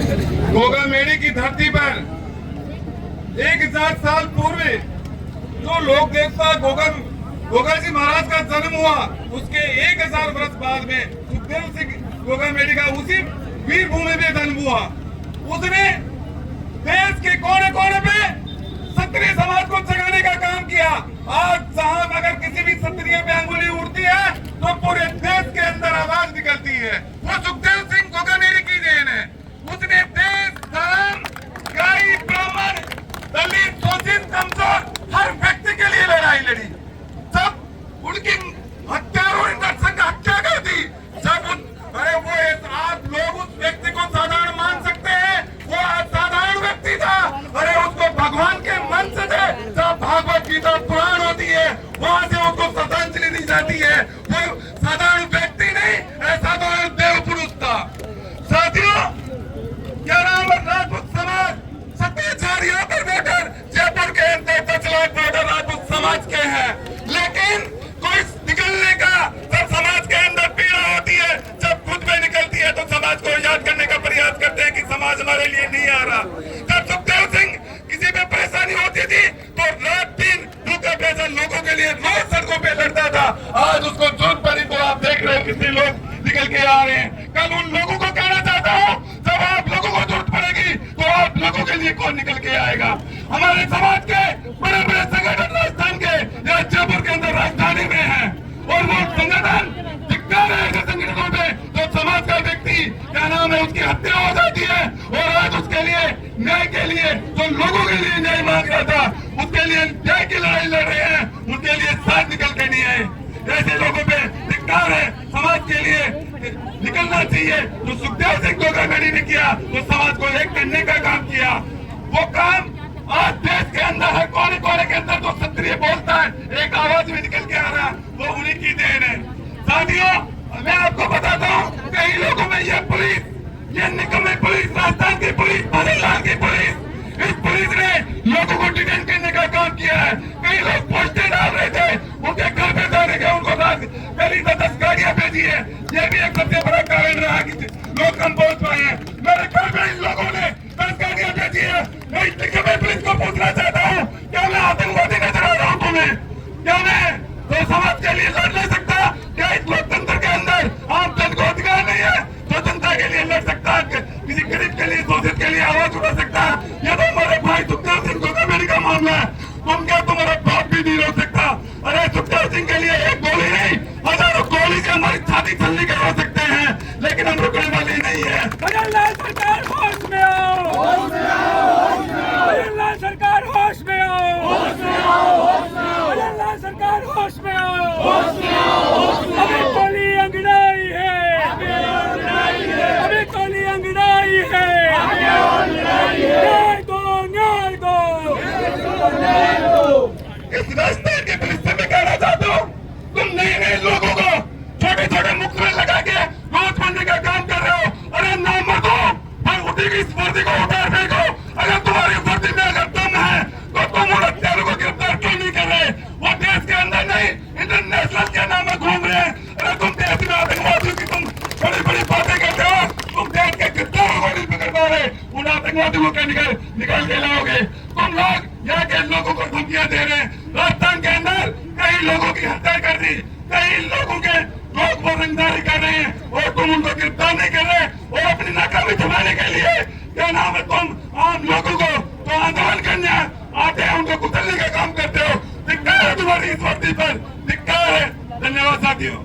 गोगामेड़ी की धरती पर 1000 साल पूर्व जो लोक देवता गोगा जी महाराज का जन्म हुआ, उसके 1000 वर्ष बाद में सुखदेव सिंह गोगामेड़ी का उसी वीर भूमि में जन्म हुआ। उसने देश के कोने कोने पे क्षत्रिय समाज को जगाने का काम किया। आज जहां अगर किसी भी क्षत्रिय पे अंगुली उड़ती है तो पूरे देश के अंदर आवाज निकलती है। वो सुखदेव सिंह गोगामेड़ी की देन है। उसने देश, धर्म, गाई, ब्राह्मण, दलित, शोषित, कमजोर हर व्यक्ति के लिए लड़ाई लड़ी। जब उनकी हत्यारों ने नरसंग हत्या कर दी, जब अरे वो आप लोग उस व्यक्ति को साधारण मान सकते हैं, वो असाधारण व्यक्ति था। अरे उसको भगवान के मन से थे। जब भागवत गीता पुराण होती है वहां से उसको श्रद्धांजलि दी जाती है। वो साधारण व्यक्ति नहीं, असाधारण देव पुरुष था। साथियों, क्या नाम है? राजपूत समाज सत्याचार यहाँ पर बैठकर जयपुर के अंदर 10 लाख वोटर राजपूत समाज के हैं, लेकिन कोई निकलने का जब समाज के अंदर पीड़ा होती है, जब खुद में निकलती है तो समाज को याद करने का प्रयास करते हैं कि समाज हमारे लिए नहीं आ रहा। जब सुखदेव सिंह किसी पे परेशानी होती थी तो रात दिन भूखा प्यासा लोगों के लिए रोज सड़कों पे लड़ता था। आज उसको जरूरत पड़ी तो आप देख रहे हो कितने लोग निकल के आ रहे हैं। कल उन लोगों को कहना चाहता हूँ, जब आप लोगों को जरूरत पड़ेगी तो आप लोगों के लिए कौन निकल के आएगा? हमारे समाज के बड़े बड़े संगठन राजस्थान के या जयपुर के अंदर राजधानी में है, और वो संगठन दिखता रहेगा संगठनों पे तो समाज का व्यक्ति क्या नाम है उसकी हत्या हो जाती है। और आज उसके लिए न्याय के लिए जो लोगों के लिए न्याय मांग रहा था, उसके लिए न्याय की लड़ाई लड़ रहे हैं, उनके लिए साथ निकल के नहीं आए। ऐसे लोगों पे धिक्कार है। समाज के लिए निकलना चाहिए। जो सुखदेव सिंह गोगामेड़ी ने किया तो समाज को एक करने का काम किया, वो काम आज देश के अंदर है। कोने कोने के अंदर जो क्षत्रिय बोलता है, एक आवाज में निकल के आ रहा है, वो उन्हीं की देन है। साथियों, मैं आपको बताता हूँ, कई लोगों में ये पुलिस, ये निकम्मे पुलिस, राजस्थान की पुलिस, भजनलाल की पुलिस, इस पुलिस ने लोगों को डिटेन करने का काम किया है। कई लोग पोस्टर डाल रहे थे, उनके घर पे जाने के उनको पहली 10 गाड़ियां भेजी है। ये भी एक सबसे बड़ा कारण रहा कि लोग कम पहुंच पाए हैं। मेरे घर में इन लोगों ने 10 गाड़ियां भेजी है। मैं इस निकम्मे पुलिस को पूछना चाहता हूँ, क्या मैं आतंकवादी नजर आ रहा हूँ तुम्हें? क्या मैं तो समाज के लिए लड़ नहीं सकता? क्या इस लोकतंत्र के अंदर आम जन को अधिकार नहीं है तो जनता के लिए लड़ सकता? किसी गरीब के लिए, शोषित के लिए आवाज उठा सकता? ये तो हमारे भाई सुखदेव सिंह गोगामेड़ी का मामला है। तुम क्या तुम्हारा बाप भी नहीं रोक सकता? अरे सुखदेव सिंह के लिए एक गोली नहीं, हजारों गोली से हमारी छाती छलनी करवा सकते हैं, लेकिन हम रुकने वाले नहीं है। भजनलाल सरकार होश में आओ, होश में आओ, भजनलाल सरकार होश में आओ, होश में आओ, भजनलाल सरकार होश में आओ, होश में आओ। अभी गोली अंगड़ाई है, अभी गोली अंगड़ाई है। न्याय दो, न्याय दो, न्याय दो। इस रास्ते के पुलिस से मैं कहना चाहता हूँ, तुम नए नए लोगों को छोटे छोटे मुख में लगा के रोज बनने का काम कर रहे हो। अरे ना मतो, पर उठेगी इस वर्दी को उतार फेंको। अगर तुम्हारी वर्दी में अगर दम है तो तुम उन हत्यारों को गिरफ्तार क्यों नहीं कर रहे? वो देश के अंदर नहीं, इंटरनेशनल के नाम में घूम रहे हैं। अरे तुम देश में आतंकवादियों की तुम बड़ी बड़ी बातें करते हो, तुम देश के गिरफ्तारों को नहीं पकड़ पा रहे, उन आतंकवादियों को निकल के लाओगे। तुम लोग यहाँ के लोगों को धमकियां दे रहे हैं। राजस्थान के अंदर कई लोगों की हत्या कर दी, कई लोगों के लोग वो रंगदारी कर रहे हैं और तुम उनको गिरफ्तार नहीं कर रहे। और अपनी नाकामी छुपाने के लिए क्या नाम है, तुम आम लोगों को तो आंदोलन करने आते हैं, उनको कुचलने का काम करते हो। धिक्कार है तुम्हारी इस वर्दी पर, धिक्कार है। धन्यवाद साथियों।